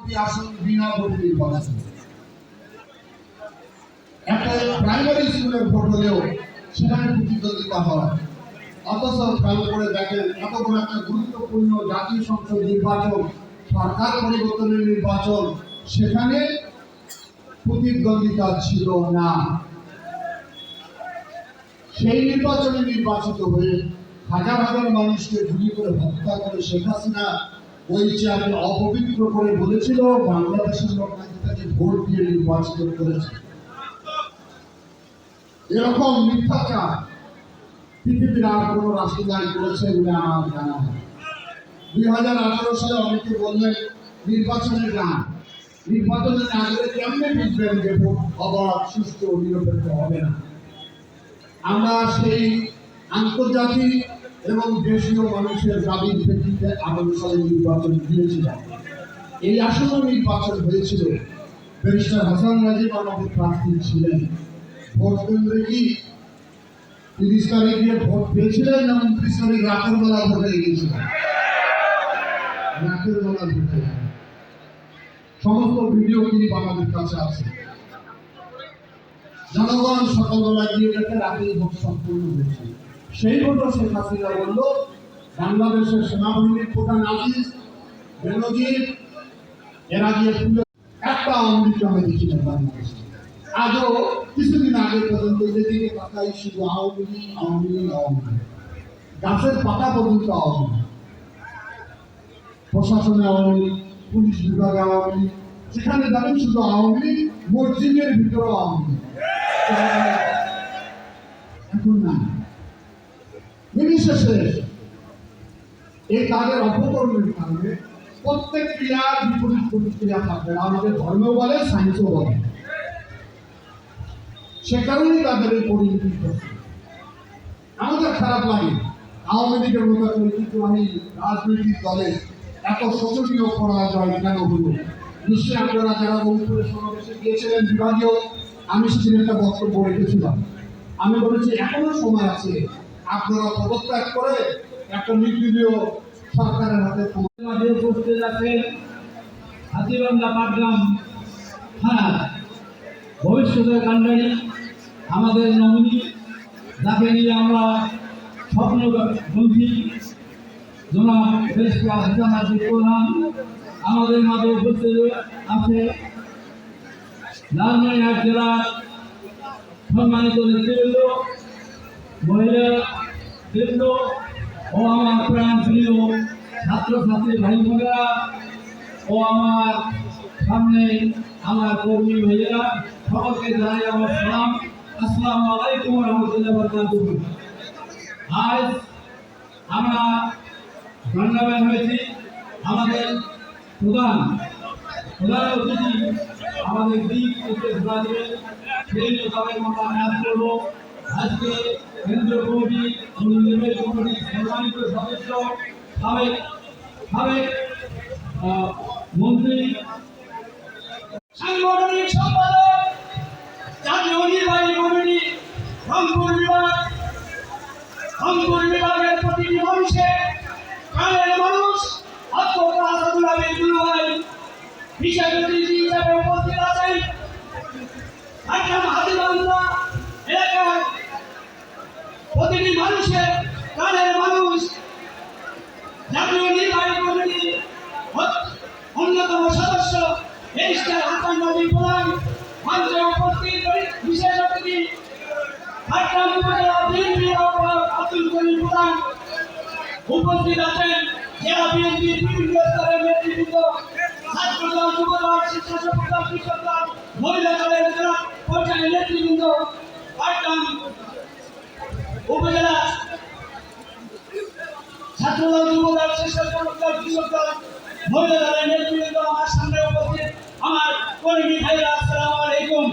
64টি আসন বিনা ভোটে নির্বাচন। একটা প্রাইমারি স্কুলের ভোট হলেও সেখানে প্রতিদ্বন্দ্বিতা হয়। অথচ খেয়াল করে দেখেন, এত বড় একটা গুরুত্বপূর্ণ জাতীয় সংসদ নির্বাচন, সরকার পরিবর্তনের নির্বাচন, সেখানে প্রতিদ্বন্দ্বিতা ছিল না। সেই নির্বাচনে নির্বাচিত হয়ে হাজার হাজার মানুষকে গুলি করে হত্যা করে শেখ হাসিনা ওই চেয়ারে অপবিত্র করে বলেছিল বাংলাদেশের লোক নাকি তাকে ভোট দিয়ে নির্বাচিত করেছে। এরকম মিথ্যাচার পৃথিবীর আর কোন রাষ্ট্রদান করেছে বলে আমার জানা হয়। 2018 সালে অনেকে বললেন নির্বাচনের গান, নির্বাচনের আগে কেমনে বুঝবেন যে ভোট অবাধ, সুষ্ঠু, নিরপেক্ষ হবে না। আমরা সেই আন্তর্জাতিক এবং দেশীয় মানুষের দাবির ভিত্তিতে 18 সালে নির্বাচন দিয়েছিলাম। এই আসন্ন নির্বাচন হয়েছিল, ব্যারিস্টার হাসান রাজীব আমাদের প্রার্থী ছিলেন। ভোট কেন্দ্রে কি 30 তারিখে ভোট পেয়েছিলেন না 29 তারিখ রাতের বেলা ভোট হয়ে গিয়েছিল? রাতের বেলা ভোট। সমস্ত ভিডিও ক্লিপ আমাদের কাছে আছে। জনগণ সকালবেলা গিয়ে দেখে রাতেই ভোট সম্পূর্ণ হয়েছে। সেই ভোটও শেখ হাসিনা বলল বাংলাদেশের সেনাবাহিনীর প্রধান আজিজ বেনজির এরা গিয়ে একটা আওয়ামী আমি দেখি না বাংলাদেশে। আজও কিছুদিন আগে পর্যন্ত যেদিকে তাকাই শুধু আওয়ামী লীগ, আওয়ামী লীগ, আওয়ামী লীগ, গাছের পাতা পর্যন্ত আওয়ামী লীগ, প্রশাসনে আওয়ামী লীগ, পুলিশ বিভাগে আওয়ামী লীগ, যেখানে যাবেন শুধু আওয়ামী লীগ, মসজিদের ভিতরেও আওয়ামী লীগ। এখন না, নির্বিশেষে এই তাদের অপকর্মের কারণে প্রত্যেক ক্রিয়ার বিপরীত প্রতিক্রিয়া থাকবে। আমাদের ধর্মেও বলে, সায়েন্সও বলে। সে কারণেই তাদের এই পরিণতি করছে। আমাদের খারাপ লাগে আওয়ামী লীগের মতো ঐতিহ্যবাহী রাজনৈতিক দলে এত শোচনীয় পরাজয় কেন হলো। নিশ্চয়ই আপনারা যারা রংপুরের সমাবেশে গিয়েছিলেন বিভাগীয়, আমি সেদিন একটা বক্তব্য রেখেছিলাম। আমি বলেছি এখনো সময় আছে, আপনারা পদত্যাগ করে একটা নির্দলীয় সরকারের হাতে করতে যাচ্ছে হাতিবান্ধা পাটগ্রাম থানা ভবিষ্যতের কাণ্ডারি আমাদের নমিনি, যাকে নিয়ে আমরা স্বপ্ন বলছি জনাব ব্যারিস্টার হাসান রাজীব প্রধান আমাদের মাঝে উপস্থিত আছে। লালমনিরহাট জেলার সম্মানিত নেতৃবৃন্দ, মহিলা বৃন্দ ও আমার প্রাণ প্রিয় ছাত্রছাত্রী ভাই বোনেরা ও আমার সামনে আমার কর্মী ভাইয়েরা, সকলকে জানাই আমার সালাম। আসসালামু আলাইকুম ওয়া রাহমাতুল্লাহি ওয়া বারাকাতুহু। আজ আমরা গণ্যমান্য হয়েছি আমাদের প্রধান অতিথি আমাদের দিক ঘোরাবে, সেই মোতাবেক আমরা কাজ করব। আজকে কেন্দ্রীয় কমিটি নির্বাহী কমিটির সম্মানিত সদস্য সাবেক মন্ত্রী, সাংগঠনিক সম্পাদক, জাতীয় নির্বাহী কমিটি, রংপুর বিভাগের প্রতিটি মানুষের প্রাণের মানুষ অধ্যক্ষ আসাদুল আমিন দুলু ভাই বিশেষ অতিথি হিসাবে উপস্থিত আছেন। হাতিবান্ধা এলাকার প্রতিটি মানুষের প্রাণের মানুষ জাতীয় নির্বাহী কমিটি অন্যতম সদস্য ব্যারিস্টার হাসান রাজীব প্রধান, মঞ্চে উপস্থিত বিশেষ অতিথি পাটগ্রাম উপজেলা বিএনপির আহ্বায়ক আব্দুল করিম প্রধান, উপস্থিত আছেন জেলা বিএনপির বিভিন্ন স্তরের নেতৃবৃন্দ, ছাত্রদল, যুবদল, স্বেচ্ছাসেবক দল, কৃষক দল, মহিলা দলের জেলা পর্যায়ের নেতৃবৃন্দ, পাটগ্রাম উপজেলা ছাত্রদল, যুবদল, স্বেচ্ছাসেবক দল, কৃষক দল, মহিলা দলের নেতৃবৃন্দ, আমার সামনে উপস্থিত আমার কর্মী ভাইরা, আসসালামু আলাইকুম।